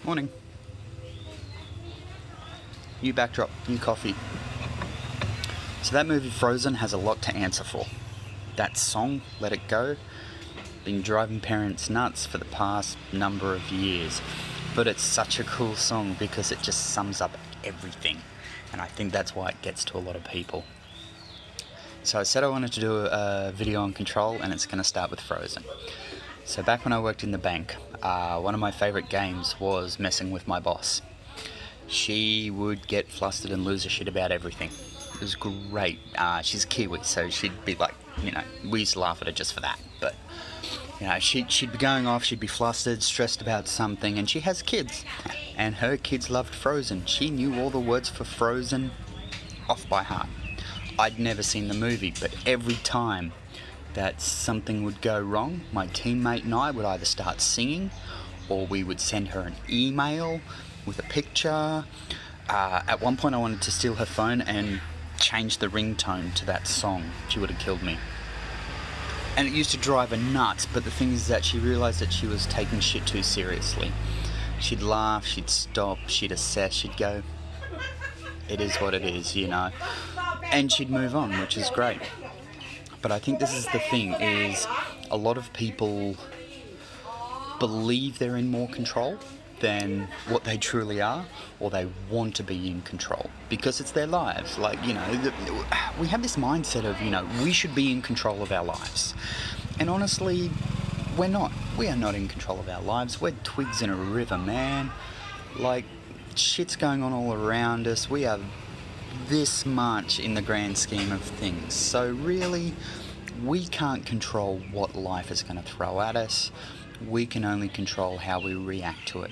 Morning. New backdrop, new coffee. So that movie Frozen has a lot to answer for. That song, Let It Go, been driving parents nuts for the past number of years. But it's such a cool song because it just sums up everything. And I think that's why it gets to a lot of people. So I said I wanted to do a video on control, and it's going to start with Frozen. So back when I worked in the bank, one of my favourite games was messing with my boss. She would get flustered and lose her shit about everything. It was great. She's a Kiwi, so she'd be like, we used to laugh at her just for that. But, she'd be going off, she'd be flustered, stressed about something, and she has kids. And her kids loved Frozen. She knew all the words for Frozen off by heart. I'd never seen the movie, but every time that something would go wrong, my teammate and I would either start singing, or we would send her an email with a picture. At one point I wanted to steal her phone and change the ringtone to that song. She would have killed me. And it used to drive her nuts, but the thing is that she realised that she was taking shit too seriously. She'd laugh, she'd stop, she'd assess, she'd go, it is what it is, and she'd move on, which is great. But I think this is the thing, is a lot of people believe they're in more control than what they truly are, or they want to be in control because it's their lives. We have this mindset of, we should be in control of our lives. And honestly, we're not. We are not in control of our lives. We're twigs in a river, man. Shit's going on all around us. We are this much in the grand scheme of things. So really, we can't control what life is going to throw at us. We can only control how we react to it.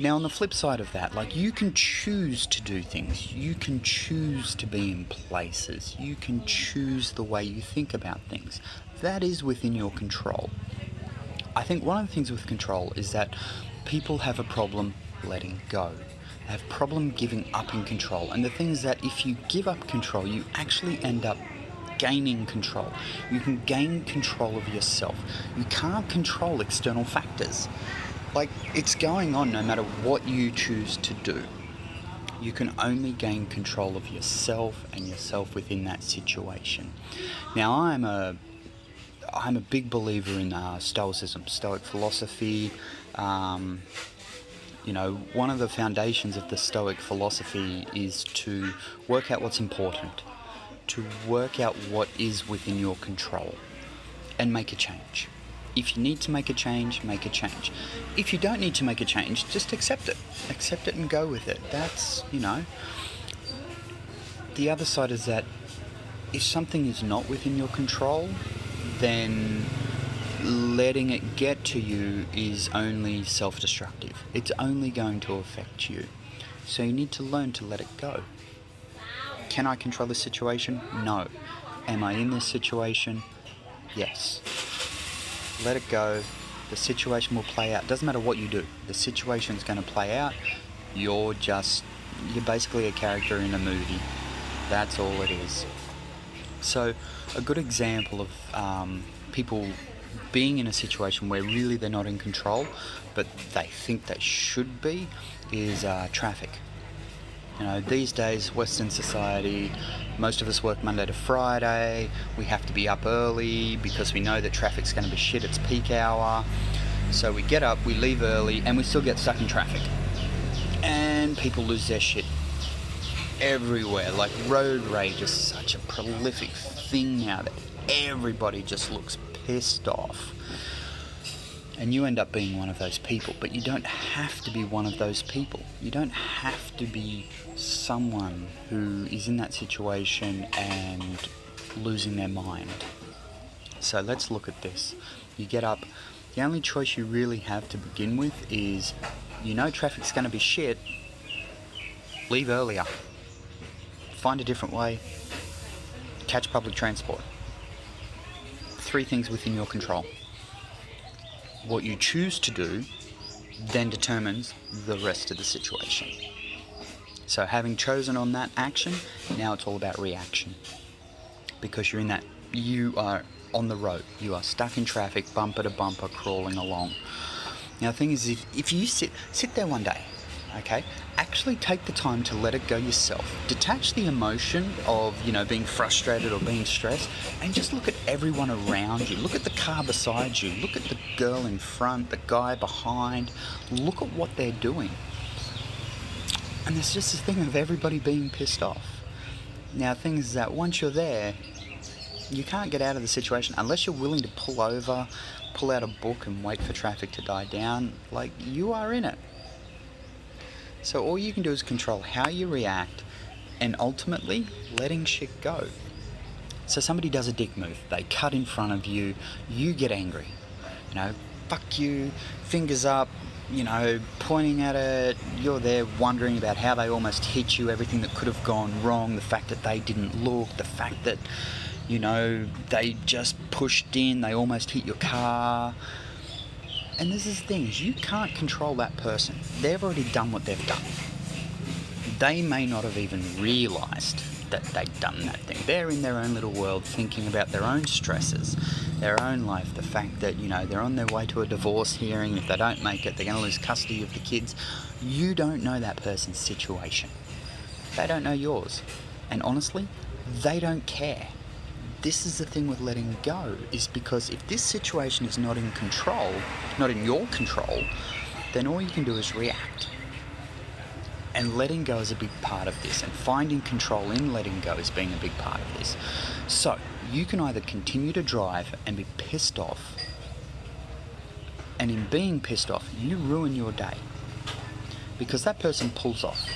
Now, on the flip side of that, you can choose to do things. You can choose to be in places. You can choose the way you think about things. That is within your control. I think one of the things with control is that people have a problem letting go. They have a problem giving up in control. And the thing is that if you give up control, you actually end up gaining control. You can gain control of yourself. You can't control external factors. It's going on no matter what you choose to do. You can only gain control of yourself and yourself within that situation. Now, I'm a big believer in Stoicism, Stoic philosophy. One of the foundations of the Stoic philosophy is to work out what's important, to work out what is within your control, and make a change. If you need to make a change, make a change. If you don't need to make a change, just accept it. Accept it and go with it. That's, The other side is that if something is not within your control, then letting it get to you is only self-destructive. It's only going to affect you. So you need to learn to let it go. Can I control this situation? No. Am I in this situation? Yes. Let it go. The situation will play out. Doesn't matter what you do. The situation's going to play out. You're basically a character in a movie. That's all it is. So a good example of people being in a situation where really they're not in control, but they think they should be, is traffic. These days, Western society, most of us work Monday to Friday. We have to be up early because we know that traffic's going to be shit. It's peak hour. So we get up, we leave early, and we still get stuck in traffic. And people lose their shit everywhere. Road rage is such a prolific thing now that everybody just looks pissed off. And you end up being one of those people, but you don't have to be one of those people. You don't have to be someone who is in that situation and losing their mind. So let's look at this. You get up. The only choice you really have to begin with is, traffic's going to be shit. Leave earlier. Find a different way. Catch public transport. 3 things within your control. What you choose to do then determines the rest of the situation. So having chosen on that action, now it's all about reaction. Because you are on the road. You are stuck in traffic, bumper to bumper, crawling along. Now the thing is, if you sit there one day, okay, actually take the time to let it go yourself. Detach the emotion of, being frustrated or being stressed, and just look at everyone around you. Look at the car beside you. Look at the girl in front, the guy behind. Look at what they're doing. And there's just this thing of everybody being pissed off. Now the thing is that once you're there, you can't get out of the situation unless you're willing to pull over, pull out a book and wait for traffic to die down. Like, you are in it. So all you can do is control how you react and ultimately letting shit go. So somebody does a dick move, they cut in front of you, you get angry. Fuck you, fingers up, pointing at it. You're there wondering about how they almost hit you, everything that could have gone wrong, the fact that they didn't look, the fact that, they just pushed in, they almost hit your car. And this is the thing, is you can't control that person. They've already done what they've done. They may not have even realised that they'd done that thing. They're in their own little world thinking about their own stresses, their own life, the fact that, they're on their way to a divorce hearing. If they don't make it, they're going to lose custody of the kids. You don't know that person's situation. They don't know yours. And honestly, they don't care. This is the thing with letting go, is because if this situation is not in control, not in your control, then all you can do is react. And letting go is a big part of this, and finding control in letting go is being a big part of this. So you can either continue to drive and be pissed off, and in being pissed off, you ruin your day. Because that person pulls off.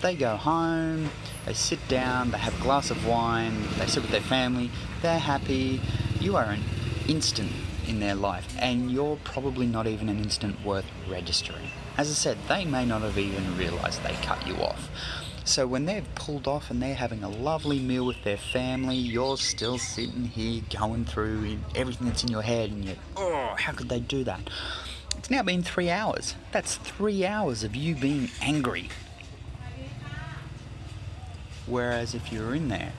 They go home, they sit down, they have a glass of wine, they sit with their family, they're happy. You are an instant in their life, and you're probably not even an instant worth registering. As I said, they may not have even realised they cut you off. So when they've pulled off and they're having a lovely meal with their family, you're still sitting here going through everything that's in your head, and you're, how could they do that? It's now been 3 hours. That's 3 hours of you being angry. Whereas if you were in there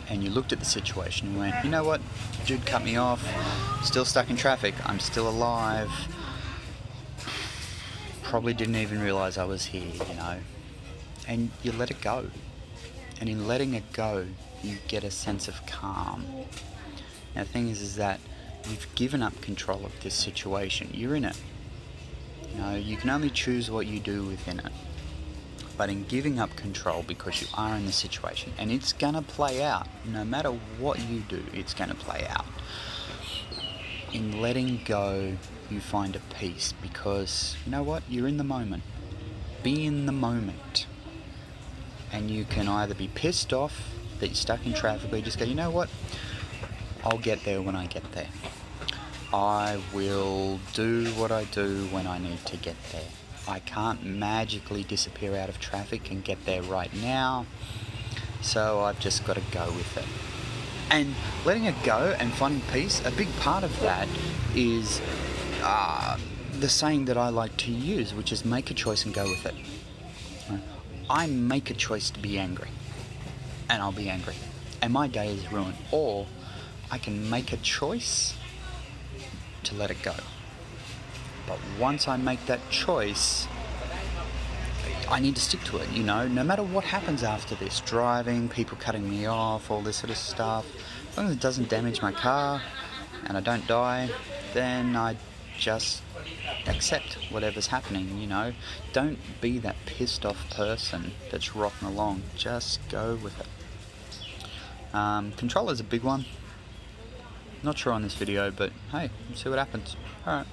and you looked at the situation and went, you know what, dude cut me off, still stuck in traffic, I'm still alive, probably didn't even realise I was here, and you let it go. And in letting it go, you get a sense of calm. Now the thing is that you've given up control of this situation. You're in it. You can only choose what you do within it. But in giving up control, because you are in the situation, and it's going to play out, no matter what you do, it's going to play out. In letting go, you find a peace, because, you know what, you're in the moment. Be in the moment. And you can either be pissed off that you're stuck in traffic, or you just go, you know what, I'll get there when I get there. I will do what I do when I need to get there. I can't magically disappear out of traffic and get there right now, so I've just got to go with it. And letting it go and finding peace, a big part of that is the saying that I like to use, which is make a choice and go with it. I make a choice to be angry, and I'll be angry, and my day is ruined. Or I can make a choice to let it go. But once I make that choice, I need to stick to it, no matter what happens after this, driving, people cutting me off, all this sort of stuff. As long as it doesn't damage my car and I don't die, then I just accept whatever's happening, Don't be that pissed off person that's rocking along. Just go with it. Control is a big one. Not sure on this video, but hey, we'll see what happens. Alright.